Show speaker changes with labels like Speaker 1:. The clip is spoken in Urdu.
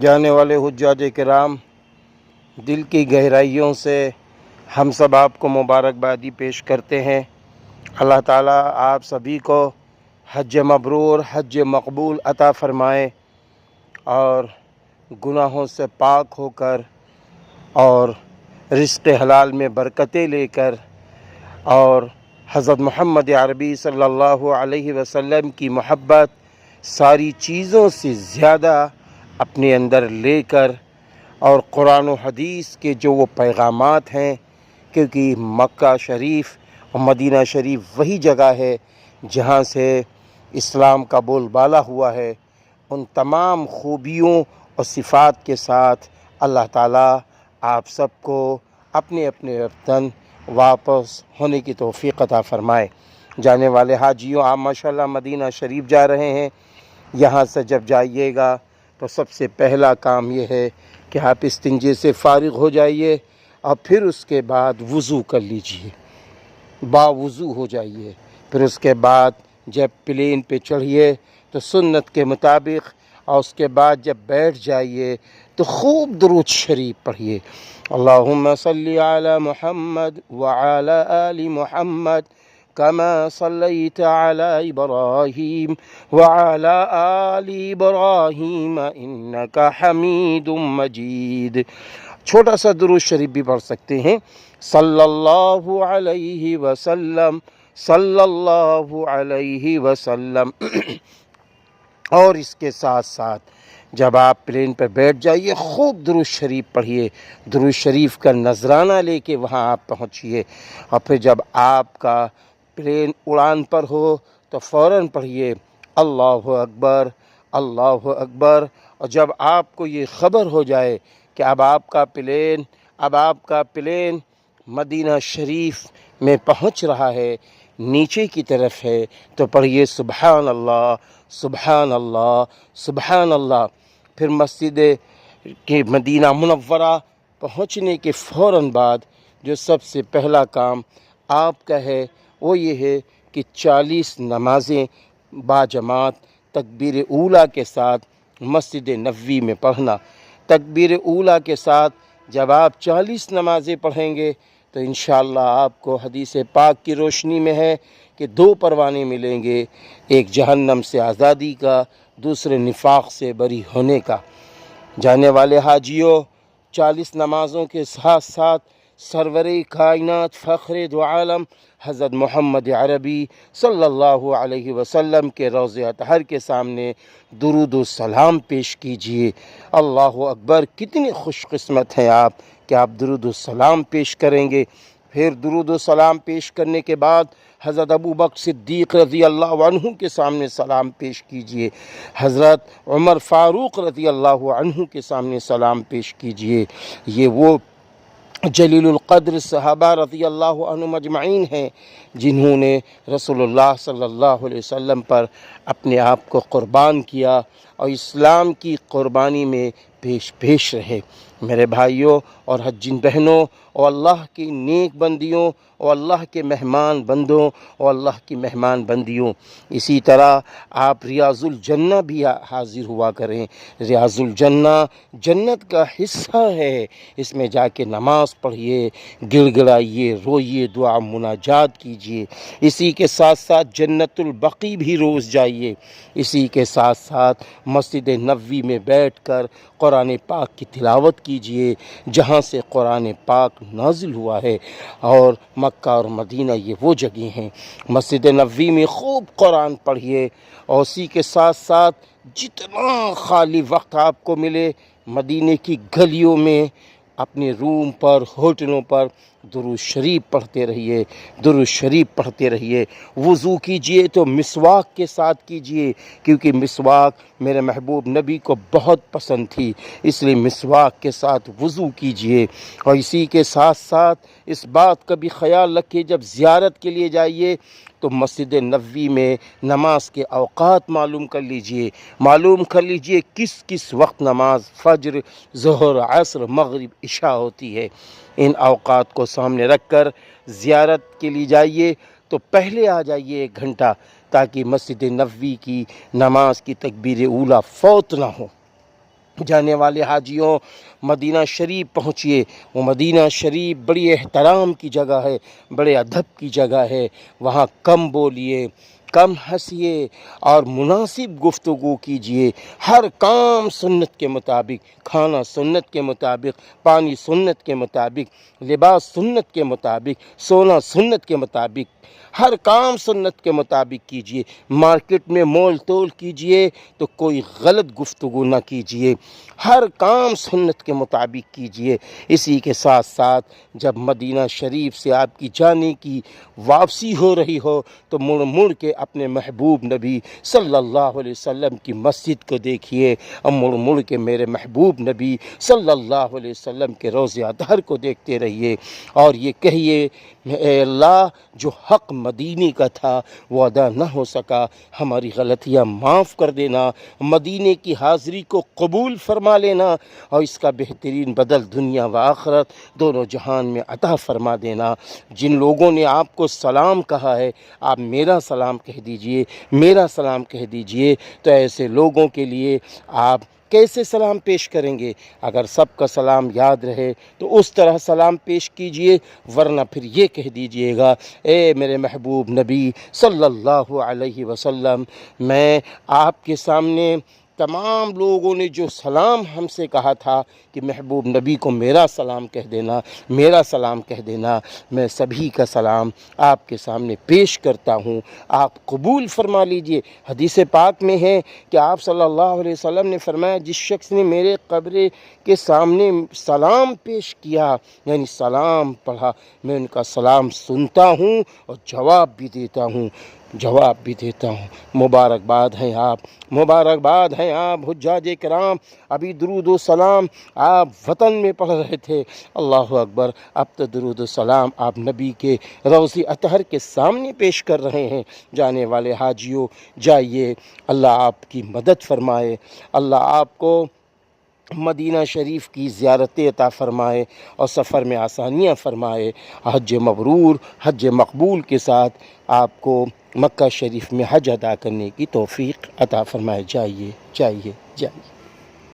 Speaker 1: جانے والے حجاج کرام، دل کی گہرائیوں سے ہم سب آپ کو مبارکبادی پیش کرتے ہیں۔ اللہ تعالیٰ آپ سبھی کو حج مبرور، حج مقبول عطا فرمائے اور گناہوں سے پاک ہو کر اور رزق حلال میں برکتیں لے کر اور حضرت محمد عربی صلی اللہ علیہ وسلم کی محبت ساری چیزوں سے زیادہ اپنے اندر لے کر اور قرآن و حدیث کے جو وہ پیغامات ہیں، کیونکہ مکہ شریف اور مدینہ شریف وہی جگہ ہے جہاں سے اسلام کا بول بالا ہوا ہے، ان تمام خوبیوں اور صفات کے ساتھ اللہ تعالیٰ آپ سب کو اپنے اپنے وطن واپس ہونے کی توفیق عطا فرمائے۔ جانے والے حاجیوں، آپ ماشاءاللہ مدینہ شریف جا رہے ہیں، یہاں سے جب جائیے گا تو سب سے پہلا کام یہ ہے کہ آپ استنجے سے فارغ ہو جائیے اور پھر اس کے بعد وضو کر لیجئے، باوضو ہو جائیے۔ پھر اس کے بعد جب پلین پہ چڑھیے تو سنت کے مطابق، اور اس کے بعد جب بیٹھ جائیے تو خوب درود شریف پڑھیے۔ اللہم صلی علی محمد وعلی آل محمد كما صليت على إبراهيم وعلى آل إبراهيم إنك حميد مجيد۔ چھوٹا سا درود شریف بھی پڑھ سکتے ہیں، صلی اللہ علیہ وسلم، صلی اللہ علیہ وسلم۔ اور اس کے ساتھ ساتھ جب آپ پلین پر بیٹھ جائیے خوب درود شریف پڑھیے، درود شریف کا نذرانہ لے کے وہاں آپ پہنچیے، اور پھر جب آپ کا پلین اڑان پر ہو تو فوراً پڑھیے اللہ اکبر، اللہ اکبر۔ اور جب آپ کو یہ خبر ہو جائے کہ اب آپ کا پلین مدینہ شریف میں پہنچ رہا ہے، نیچے کی طرف ہے، تو پڑھیے سبحان اللہ، سبحان اللہ، سبحان اللہ۔ پھر مسجد کے مدینہ منورہ پہنچنے کے فوراً بعد جو سب سے پہلا کام آپ کا ہے وہ یہ ہے کہ 40 نمازیں باجماعت تکبیر اولیٰ کے ساتھ مسجد نبوی میں پڑھنا۔ تکبیر اولیٰ کے ساتھ جب آپ 40 نمازیں پڑھیں گے تو انشاءاللہ آپ کو حدیث پاک کی روشنی میں ہے کہ 2 پروانے ملیں گے، ایک جہنم سے آزادی کا، دوسرے نفاق سے بری ہونے کا۔ جانے والے حاجیوں، 40 نمازوں کے ساتھ ساتھ سرور کائنات فخر دو عالم حضرت محمد عربی صلی اللہ علیہ وسلم کے روضہ اطہر کے سامنے درود و سلام پیش کیجئے۔ اللہ اکبر، کتنی خوش قسمت ہیں آپ کہ آپ درود و سلام پیش کریں گے۔ پھر درود و سلام پیش کرنے کے بعد حضرت ابوبکر صدیق رضی اللہ عنہ کے سامنے سلام پیش کیجئے، حضرت عمر فاروق رضی اللہ عنہ کے سامنے سلام پیش کیجئے۔ یہ وہ جلیل القدر صحابہ رضی اللہ عنہم اجمعین ہیں جنہوں نے رسول اللہ صلی اللہ علیہ وسلم پر اپنے آپ کو قربان کیا اور اسلام کی قربانی میں پیش رہے۔ میرے بھائیوں اور حجین بہنوں اور اللہ کی نیک بندیوں اور اللہ کے مہمان بندوں اور اللہ کی مہمان بندیوں، اسی طرح آپ ریاض الجنہ بھی حاضر ہوا کریں۔ ریاض الجنہ جنت کا حصہ ہے، اس میں جا کے نماز پڑھیے، گڑ گڑائیے، روئیے، دعا مناجات کیجیے۔ اسی کے ساتھ ساتھ جنت البقیع بھی روز جائیے۔ اسی کے ساتھ ساتھ مسجد نبوی میں بیٹھ کر قرآن پاک کی تلاوت کیجیے جہاں سے قرآن پاک نازل ہوا ہے، اور مکہ اور مدینہ یہ وہ جگہ ہیں۔ مسجد نبوی میں خوب قرآن پڑھیے، اور اسی کے ساتھ ساتھ جتنا خالی وقت آپ کو ملے مدینے کی گلیوں میں، اپنے روم پر، ہوٹلوں پر درود شریف پڑھتے رہیے، درود شریف پڑھتے رہیے۔ وضو کیجئے تو مسواک کے ساتھ کیجئے، کیونکہ مسواک میرے محبوب نبی کو بہت پسند تھی، اس لیے مسواک کے ساتھ وضو کیجئے۔ اور اسی کے ساتھ ساتھ اس بات کا بھی خیال رکھیے جب زیارت کے لیے جائیے تو مسجد نبوی میں نماز کے اوقات معلوم کر لیجئے کس وقت نماز فجر، ظہر، عصر، مغرب، عشاء ہوتی ہے۔ ان اوقات کو سامنے رکھ کر زیارت کے لیے جائیے تو پہلے آ جائیے 1 گھنٹہ، تاکہ مسجد نبوی کی نماز کی تکبیر اولیٰ فوت نہ ہو۔ جانے والے حاجیوں مدینہ شریف پہنچیے۔ وہ مدینہ شریف بڑی احترام کی جگہ ہے، بڑے ادب کی جگہ ہے۔ وہاں کم بولیے، کم ہنسیے اور مناسب گفتگو کیجیے۔ ہر کام سنت کے مطابق، کھانا سنت کے مطابق، پانی سنت کے مطابق، لباس سنت کے مطابق، سونا سنت کے مطابق، ہر کام سنت کے مطابق کیجیے۔ مارکیٹ میں مول تول کیجیے تو کوئی غلط گفتگو نہ کیجیے، ہر کام سنت کے مطابق کیجیے۔ اسی کے ساتھ ساتھ جب مدینہ شریف سے آپ کی جانے کی واپسی ہو رہی ہو تو مڑ مڑ کے اپنے محبوب نبی صلی اللہ علیہ وسلم کی مسجد کو دیکھیے، اور مڑ مڑ کے میرے محبوب نبی صلی اللہ علیہ وسلم کے روضہ اطہر کو دیکھتے رہیے، اور یہ کہیے اے اللہ جو حق مدینے کا تھا وہ ادا نہ ہو سکا، ہماری غلطیاں معاف کر دینا، مدینے کی حاضری کو قبول فرما لینا، اور اس کا بہترین بدل دنیا و آخرت دونوں جہان میں عطا فرما دینا۔ جن لوگوں نے آپ کو سلام کہا ہے آپ میرا سلام کہہ دیجئے، میرا سلام کہہ دیجئے۔ تو ایسے لوگوں کے لیے آپ کیسے سلام پیش کریں گے؟ اگر سب کا سلام یاد رہے تو اس طرح سلام پیش کیجئے، ورنہ پھر یہ کہہ دیجئے گا اے میرے محبوب نبی صلی اللہ علیہ وسلم، میں آپ کے سامنے تمام لوگوں نے جو سلام ہم سے کہا تھا کہ محبوب نبی کو میرا سلام کہہ دینا، میرا سلام کہہ دینا، میں سبھی کا سلام آپ کے سامنے پیش کرتا ہوں، آپ قبول فرما لیجئے۔ حدیث پاک میں ہے کہ آپ صلی اللہ علیہ وسلم نے فرمایا جس شخص نے میرے قبر کے سامنے سلام پیش کیا، یعنی سلام پڑھا، میں ان کا سلام سنتا ہوں اور جواب بھی دیتا ہوں، جواب بھی دیتا ہوں۔ مبارکباد ہیں آپ، مبارکباد ہیں آپ حجاج کرام۔ ابھی درود و سلام آپ وطن میں پڑھ رہے تھے، اللہ اکبر، اب تو درود و سلام آپ نبی کے روضہ اطہر کے سامنے پیش کر رہے ہیں۔ جانے والے حاجیوں جائیے، اللہ آپ کی مدد فرمائے، اللہ آپ کو مدینہ شریف کی زیارتیں عطا فرمائے اور سفر میں آسانیاں فرمائے، حج مبرور، حج مقبول کے ساتھ آپ کو مکہ شریف میں حج ادا کرنے کی توفیق عطا فرمائے۔ جائیے جائیے جائیے۔